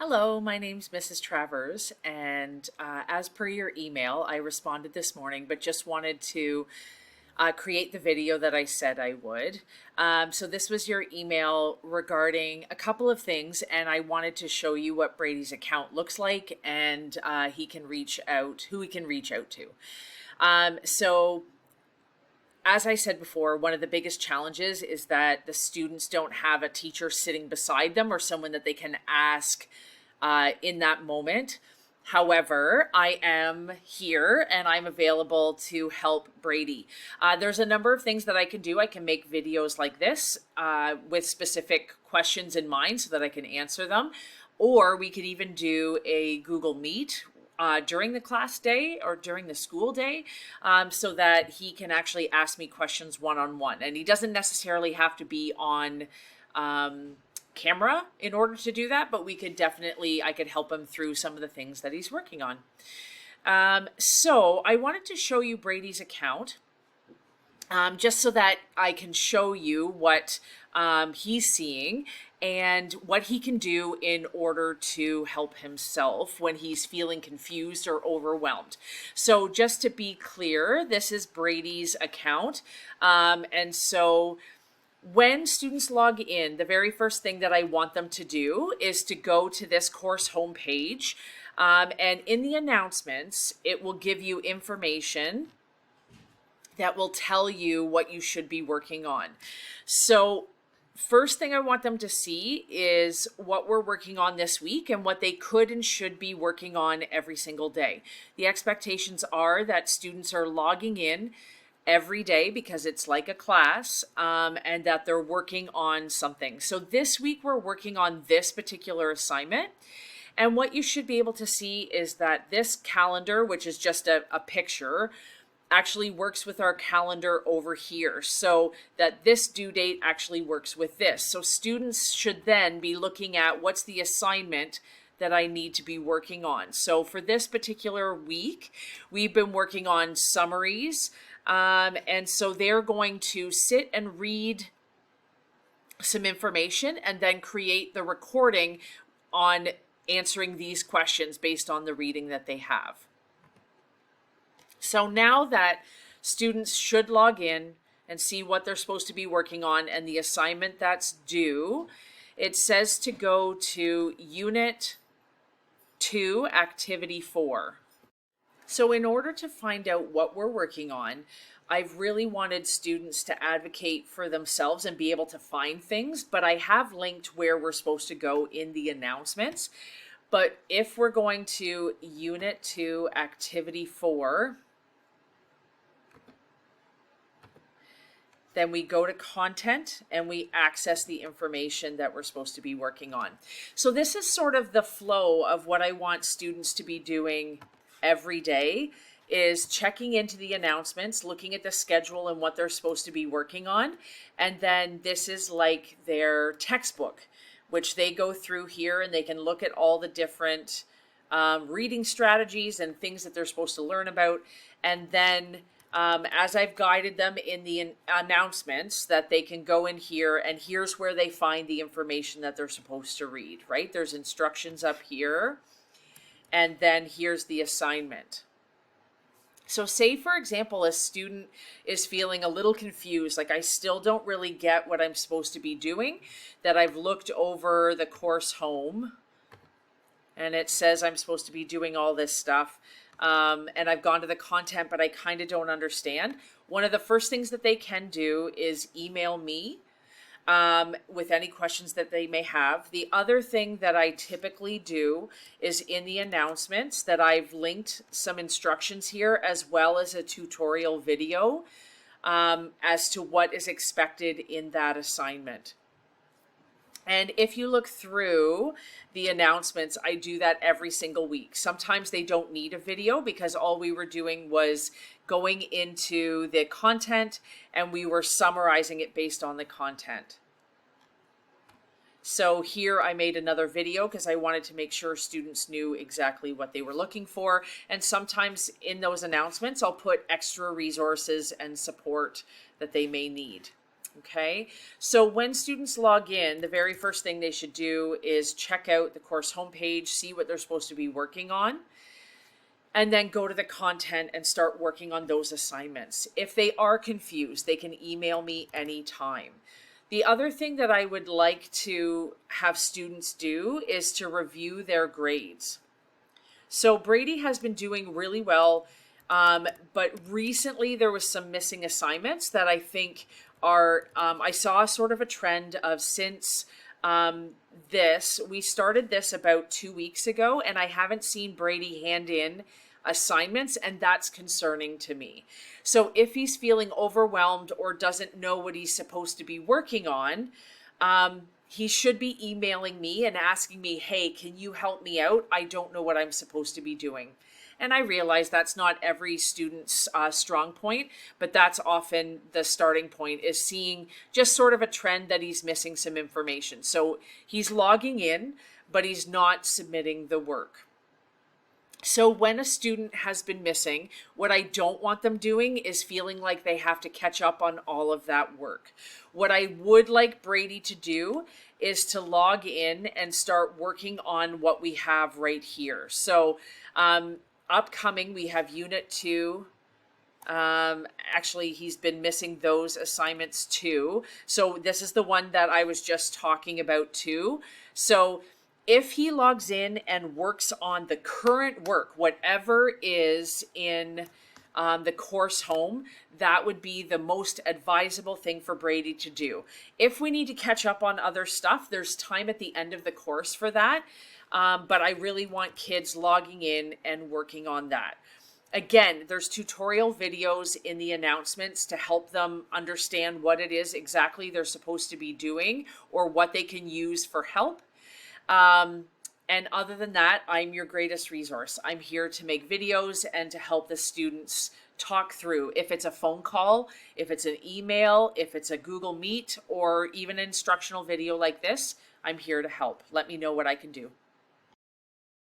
Hello, my name's Mrs. Travers, and as per your email, I responded this morning, but just wanted to create the video that I said I would. So this was your email regarding a couple of things, and I wanted to show you what Brady's account looks like, and he can reach out, who he can reach out to. So as I said before, one of the biggest challenges is that the students don't have a teacher sitting beside them or someone that they can ask in that moment. However, I am here and I'm available to help Brady. There's a number of things that I can do. I can make videos like this with specific questions in mind so that I can answer them. Or we could even do a Google Meet during the class day or during the school day so that he can actually ask me questions one-on-one. And he doesn't necessarily have to be on camera in order to do that, but I could help him through some of the things that he's working on. So I wanted to show you Brady's account just so that I can show you what he's seeing and what he can do in order to help himself when he's feeling confused or overwhelmed. So just to be clear, this is Brady's account. And so when students log in, the very first thing that I want them to do is to go to this course homepage. And in the announcements, it will give you information that will tell you what you should be working on. So first thing I want them to see is what we're working on this week and what they could and should be working on every single day. The expectations are that students are logging in every day because it's like a class, and that they're working on something. So this week we're working on this particular assignment. And what you should be able to see is that this calendar, which is just a picture, actually works with our calendar over here, so that this due date actually works with this. So students should then be looking at what's the assignment that I need to be working on. So for this particular week, we've been working on summaries, and so they're going to sit and read some information and then create the recording on answering these questions based on the reading that they have. So now that students should log in and see what they're supposed to be working on and the assignment that's due, it says to go to Unit 2, Activity 4. So in order to find out what we're working on, I've really wanted students to advocate for themselves and be able to find things, but I have linked where we're supposed to go in the announcements. But if we're going to Unit 2, Activity 4, then we go to content and we access the information that we're supposed to be working on. So this is sort of the flow of what I want students to be doing every day, is checking into the announcements, looking at the schedule and what they're supposed to be working on. And then this is like their textbook, which they go through here and they can look at all the different reading strategies and things that they're supposed to learn about. And then as I've guided them in the announcements, that they can go in here and here's where they find the information that they're supposed to read, right? There's instructions up here, and then here's the assignment. So say, for example, a student is feeling a little confused, like I still don't really get what I'm supposed to be doing, that I've looked over the course home and it says I'm supposed to be doing all this stuff. And I've gone to the content, but I kind of don't understand. One of the first things that they can do is email me with any questions that they may have. The other thing that I typically do is in the announcements that I've linked some instructions here as well as a tutorial video as to what is expected in that assignment. And if you look through the announcements, I do that every single week. Sometimes they don't need a video because all we were doing was going into the content and we were summarizing it based on the content. So here I made another video because I wanted to make sure students knew exactly what they were looking for. And sometimes in those announcements, I'll put extra resources and support that they may need. Okay, so when students log in, the very first thing they should do is check out the course homepage, see what they're supposed to be working on, and then go to the content and start working on those assignments. If they are confused, they can email me anytime. The other thing that I would like to have students do is to review their grades. So Brady has been doing really well, but recently there was some missing assignments that I think are, I saw sort of a trend of since we started this about 2 weeks ago, and I haven't seen Brady hand in assignments, and that's concerning to me. So if he's feeling overwhelmed or doesn't know what he's supposed to be working on, he should be emailing me and asking me, hey, can you help me out? I don't know what I'm supposed to be doing. And I realize that's not every student's strong point, but that's often the starting point, is seeing just sort of a trend that he's missing some information. So he's logging in, but he's not submitting the work. So when a student has been missing, what I don't want them doing is feeling like they have to catch up on all of that work. What I would like Brady to do is to log in and start working on what we have right here. So upcoming, we have Unit 2. Actually, he's been missing those assignments too. So this is the one that I was just talking about too. So if he logs in and works on the current work, whatever is in the course home, that would be the most advisable thing for Brady to do. If we need to catch up on other stuff, there's time at the end of the course for that. But I really want kids logging in and working on that. Again, there's tutorial videos in the announcements to help them understand what it is exactly they're supposed to be doing or what they can use for help. And other than that, I'm your greatest resource. I'm here to make videos and to help the students talk through. If it's a phone call, if it's an email, if it's a Google Meet, or even an instructional video like this, I'm here to help. Let me know what I can do.